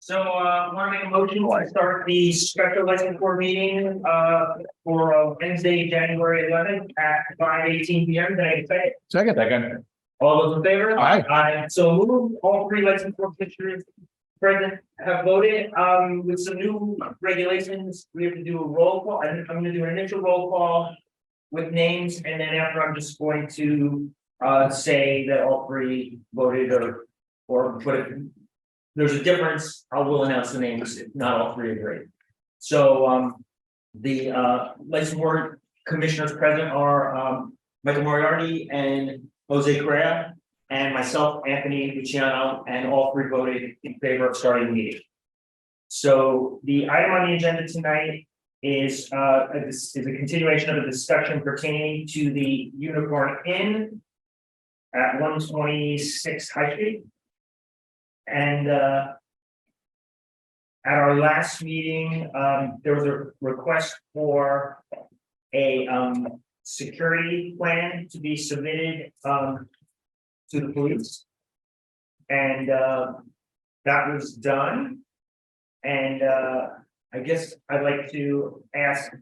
So, want to make a motion to start the special license board meeting, for Wednesday, January 11th at 5:18 p.m. Did I say? Second. All those in favor? Aye. Aye. So move, all three license board commissioners present have voted, with some new regulations. We have to do a roll call. I'm gonna do an initial roll call with names, and then after I'm just going to, say that all three voted or put it. There's a difference, I will announce the names if not all three agree. So, the, license board commissioners present are, Michael Moriarty and Jose Correa, and myself, Anthony Luciano, and all three voted in favor of starting the meeting. So the item on the agenda tonight is a continuation of a discussion pertaining to the Unicorn Inn at 126 High Street. And at our last meeting, there was a request for a security plan to be submitted to the police. And that was done. And I guess I'd like to ask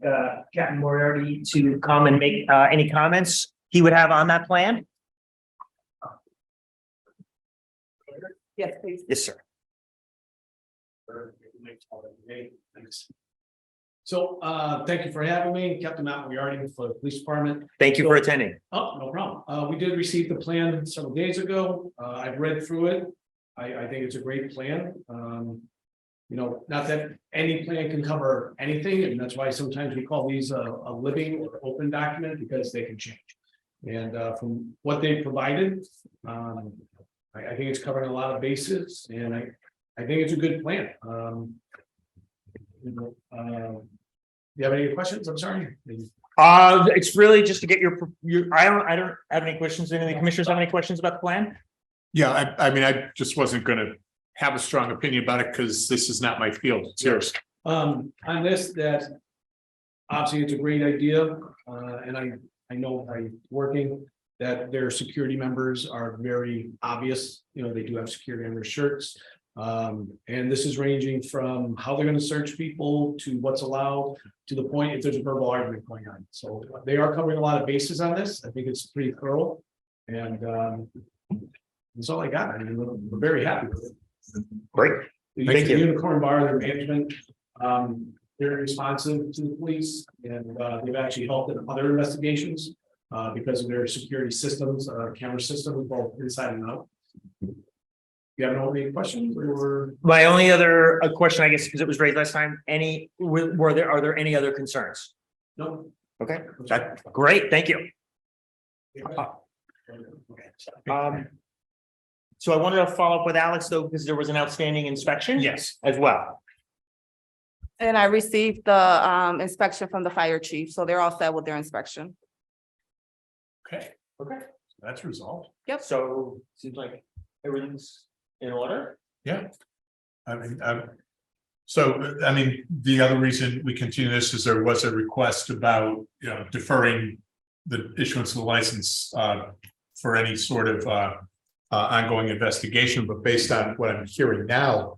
Captain Moriarty to come and make any comments he would have on that plan. Yes, please. Yes, sir. Thanks. So, thank you for having me, Captain Matt Moriarty for the police department. Thank you for attending. Oh, no problem. We did receive the plan several days ago. I've read through it. I think it's a great plan. You know, not that any plan can cover anything, and that's why sometimes we call these a living or open document because they can change. And from what they provided, I think it's covering a lot of bases, and I think it's a good plan. Do you have any questions? I'm sorry. It's really just to get your, I don't have any questions. Do any commissioners have any questions about the plan? Yeah, I mean, I just wasn't gonna have a strong opinion about it because this is not my field. It's yours. On this, that obviously it's a great idea, and I know by working that their security members are very obvious. You know, they do have security on their shirts. And this is ranging from how they're going to search people to what's allowed to the point if there's a verbal argument going on. So they are covering a lot of bases on this. I think it's pretty thorough. And that's all I got. I mean, we're very happy with it. Great. Thank you. Unicorn Bar, their management, very responsive to the police, and they've actually helped in other investigations because of their security systems, camera systems, both inside and out. You have any questions or? My only other question, I guess, because it was raised last time, are there any other concerns? No. Okay, great, thank you. So I wanted to follow up with Alex though, because there was an outstanding inspection. Yes. As well. And I received the inspection from the fire chief, so they're all set with their inspection. Okay, that's resolved. So seems like everything's in order. Yeah. I mean, the other reason we continue this is there was a request about, you know, deferring the issuance of the license for any sort of ongoing investigation, but based on what I'm hearing now,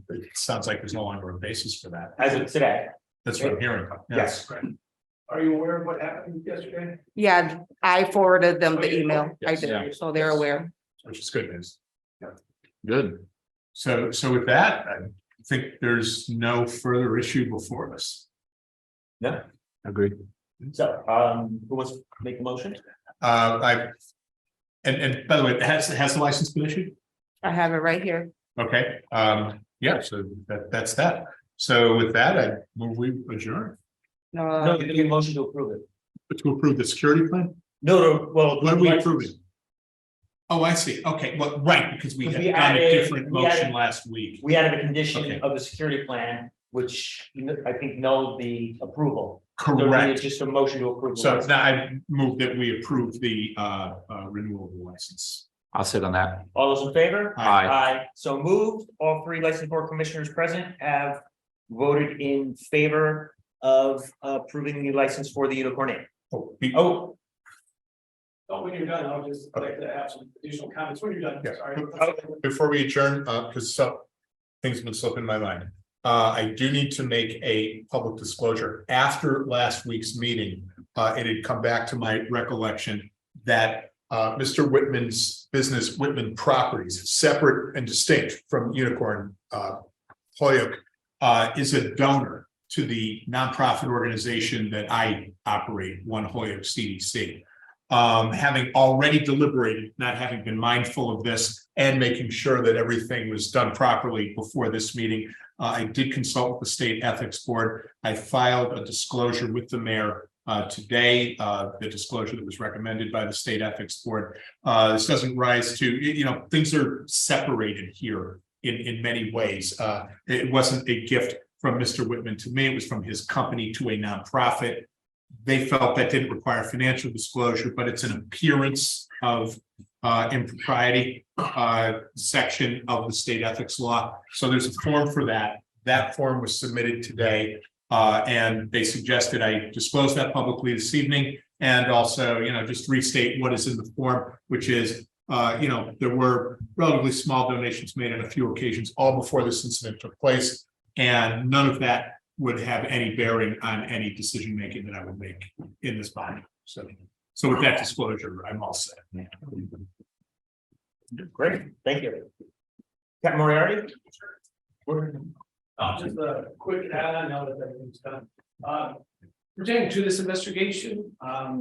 it sounds like there's no longer a basis for that. As of today. That's what I'm hearing. Yes. Are you aware of what happened yesterday? Yeah, I forwarded them Oh, the you email. did? I Yes. did, so they're aware. Which is good news. Good. So with that, I think there's no further issue before us. Yeah. Agreed. So, who wants to make the motion? And by the way, has the license been issued? I have it right here. Okay, yeah, so that's that. So with that, I move we adjourn No, you need a motion to approve it. to approve the security plan. No, well. What are we approving? Oh, I see. Okay, well, right, because we had We done a added- different we motion added- last week. We added a condition Okay. of the security plan, which I think nulled the approval. So we need Correct. just a motion to approve. the So license. now I move that we approve the renewal of the license. I'll sit on that. All those in favor? Aye. Aye. So moved. All three license board commissioners present have voted in favor of approving the license for the Unicorn Inn. Oh, Oh, when you're done, I'll just like to have some additional comments when you're done. Yeah. Sorry. Before we adjourn, because things have been slipping my mind. I do need to make a public disclosure. After last week's meeting, it had come back to my recollection that Mr. Whitman's business, Whitman Properties, separate and distinct from Unicorn Holyoke, is a donor to the nonprofit organization that I operate, One Holyoke CDC. Having already deliberated, not having been mindful of this and making sure that everything was done properly before this meeting, I did consult with the State Ethics Board. I filed a disclosure with the mayor today, the disclosure that was recommended by the State Ethics Board. This doesn't rise to, things are separated here in many ways. It wasn't a gift from Mr. Whitman to me, it was from his company to a nonprofit. They felt that didn't require financial disclosure, but it's an appearance of impropriety section of the state ethics law. So there's a form for that. That form was submitted today, and they suggested I disclose that publicly this evening, and also, just restate what is in the form, which is, there were relatively small donations made on a few occasions, all before this incident took place, and none of that would have any bearing on any decision making that I would make in this body. So with that disclosure, I'm all set. Great, thank you. Captain Moriarty? Just a quick add-on now that everything's done. Pertaining to this investigation,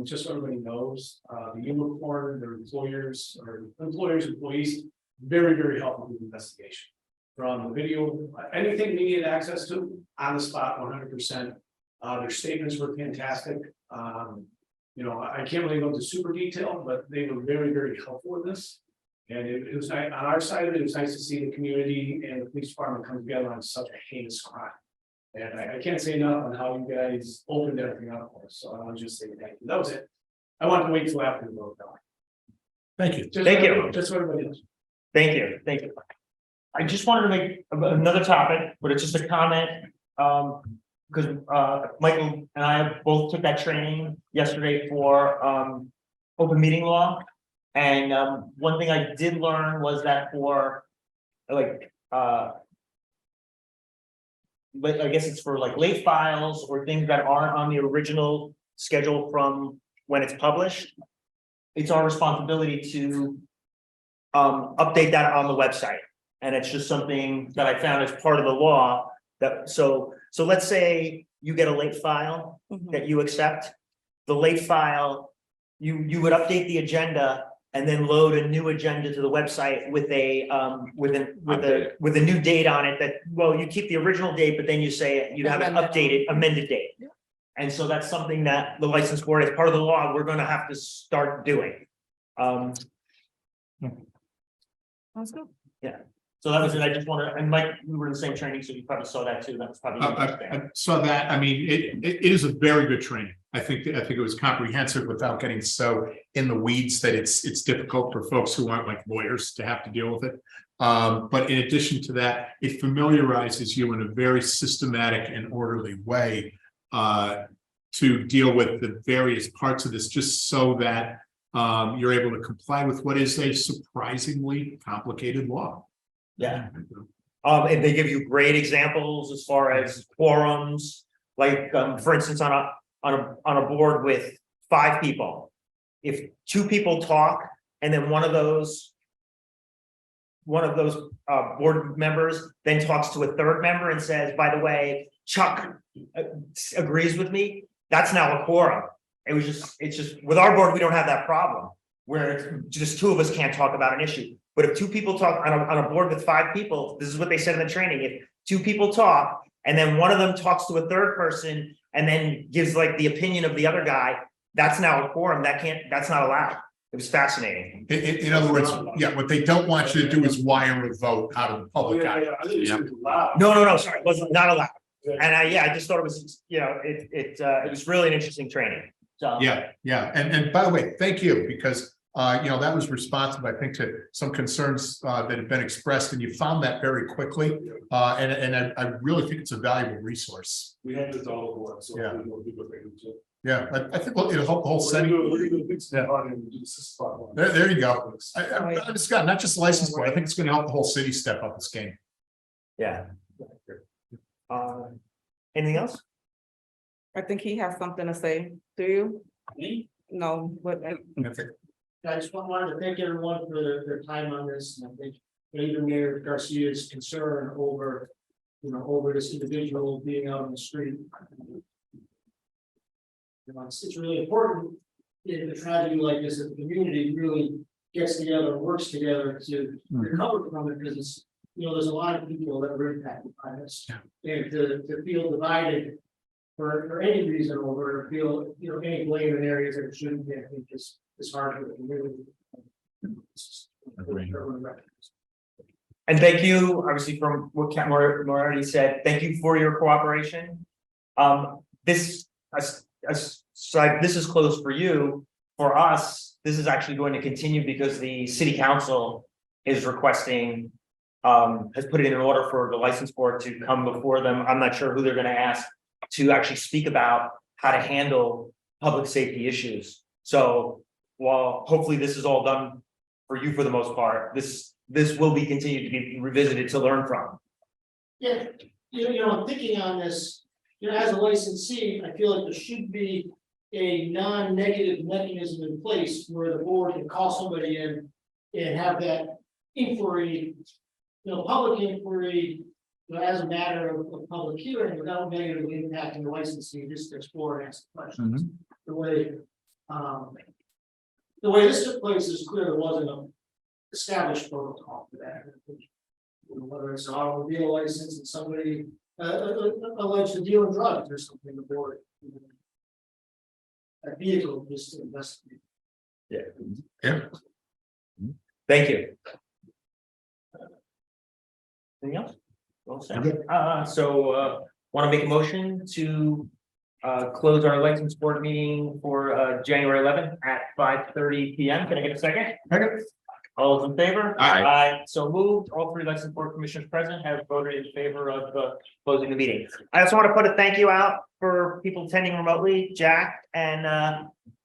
just so everybody knows, the Unicorn, their employers, employees, very, very helpful with the investigation. From the video, anything we needed access to on the spot, 100%. Their statements were fantastic. I can't really go into super detail, but they were very, very helpful in this. And it was nice on our side of it. It was nice to see the community and the police department come together on such a heinous crime. And I can't say enough on how you guys opened everything up for us. So I want to just say thank you. That was it. I want to wait till after the vote. Thank you. Thank you. Just so everybody knows. Thank you, thank you. I just wanted to make another topic, but it's just a comment. Because Michael and I both took that training yesterday for open meeting law. And one thing I did learn was that for but I guess it's for like late files or things that aren't on the original schedule from when it's published. It's our responsibility to update that on the website. And it's just something that I found as part of the law that, so let's say you get a late file that you accept, the late file, you would update the agenda and then load a new agenda to the website with a new date on it that, well, you keep the original date, but then you say you have an updated, amended date. And so that's something that the license board, as part of the law, we're gonna have to start doing. Sounds good. Yeah. So that was it. I just wanted, and Mike, we were in the same training, so you probably saw that too. That was probably. I saw that. I mean, it is a very good training. I think it was comprehensive without getting so in the weeds that it's difficult for folks who aren't like lawyers to have to deal with it. But in addition to that, it familiarizes you in a very systematic and orderly way to deal with the various parts of this, just so that you're able to comply with what is a surprisingly complicated law. Yeah. And they give you great examples as far as quorums, like for instance, on a board with 5 people. If 2 people talk and then one of those board members then talks to a third member and says, by the way, Chuck agrees with me, that's now a quorum. It's just with our board, we don't have that problem where it's just 2 of us can't talk about an issue. But if 2 people talk on a board with 5 people, this is what they said in the training. If 2 people talk and then one of them talks to a third person and then gives like the opinion of the other guy, that's now a quorum. That's not allowed. It was fascinating. In other words, yeah, what they don't want you to do is wire a vote out of the public eye. No, sorry, it wasn't not allowed. And I just thought it was, it was really an interesting training. So Yeah. And by the way, thank you, because that was responsive, I think, to some concerns that have been expressed, and you found that very quickly. And I really think it's a valuable resource. We had this all over, so Yeah. we'll do it. Yeah, I think it'll help the whole setting. We're gonna fix that on and do the spot. There you go. Scott, not just the license board. I think it's going to help the whole city step up its game. Yeah. Anything else? I think he has something to say. Do you? Me? No, but I just wanted to thank everyone for their time on this, and I think even Mayor Garcia's concern over, over this individual being out on the street. It's really important in a tragedy like this, that the community really gets together and works together to recover from it, because it's, there's a lot of people that were impacted by this. And to feel divided for any reason, or feel, any blame in areas that it shouldn't be, I think is hard for the community. And thank you, obviously, from what Cat already said, thank you for your cooperation. This is closed for you. For us, this is actually going to continue because the city council is requesting, has put it in order for the license board to come before them. I'm not sure who they're gonna ask to actually speak about how to handle public safety issues. So while hopefully this is all done for you for the most part, this will be continued to be revisited to learn from. Yeah, thinking on this, as a licensee, I feel like there should be a non-negative mechanism in place where the board can call somebody in and have that inquiry, public inquiry, as a matter of public hearing without negatively impacting the licensee, just to explore and ask questions. The way this took place is clear there wasn't an established protocol for that. Whether it's an automobile license and somebody alleged to deal in drugs or something, the board. A vehicle just to investigate. Thank you. Anything else? Well said. Want to make a motion to close our license board meeting for January 11th at 5:30 p.m. Can I get a second? All those in favor? Aye. So moved. All three license board commissioners present have voted in favor of closing the meeting. I also want to put a thank you out for people attending remotely, Jack and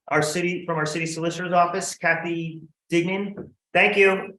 our city solicitor's office, Kathy Dignan. Thank you.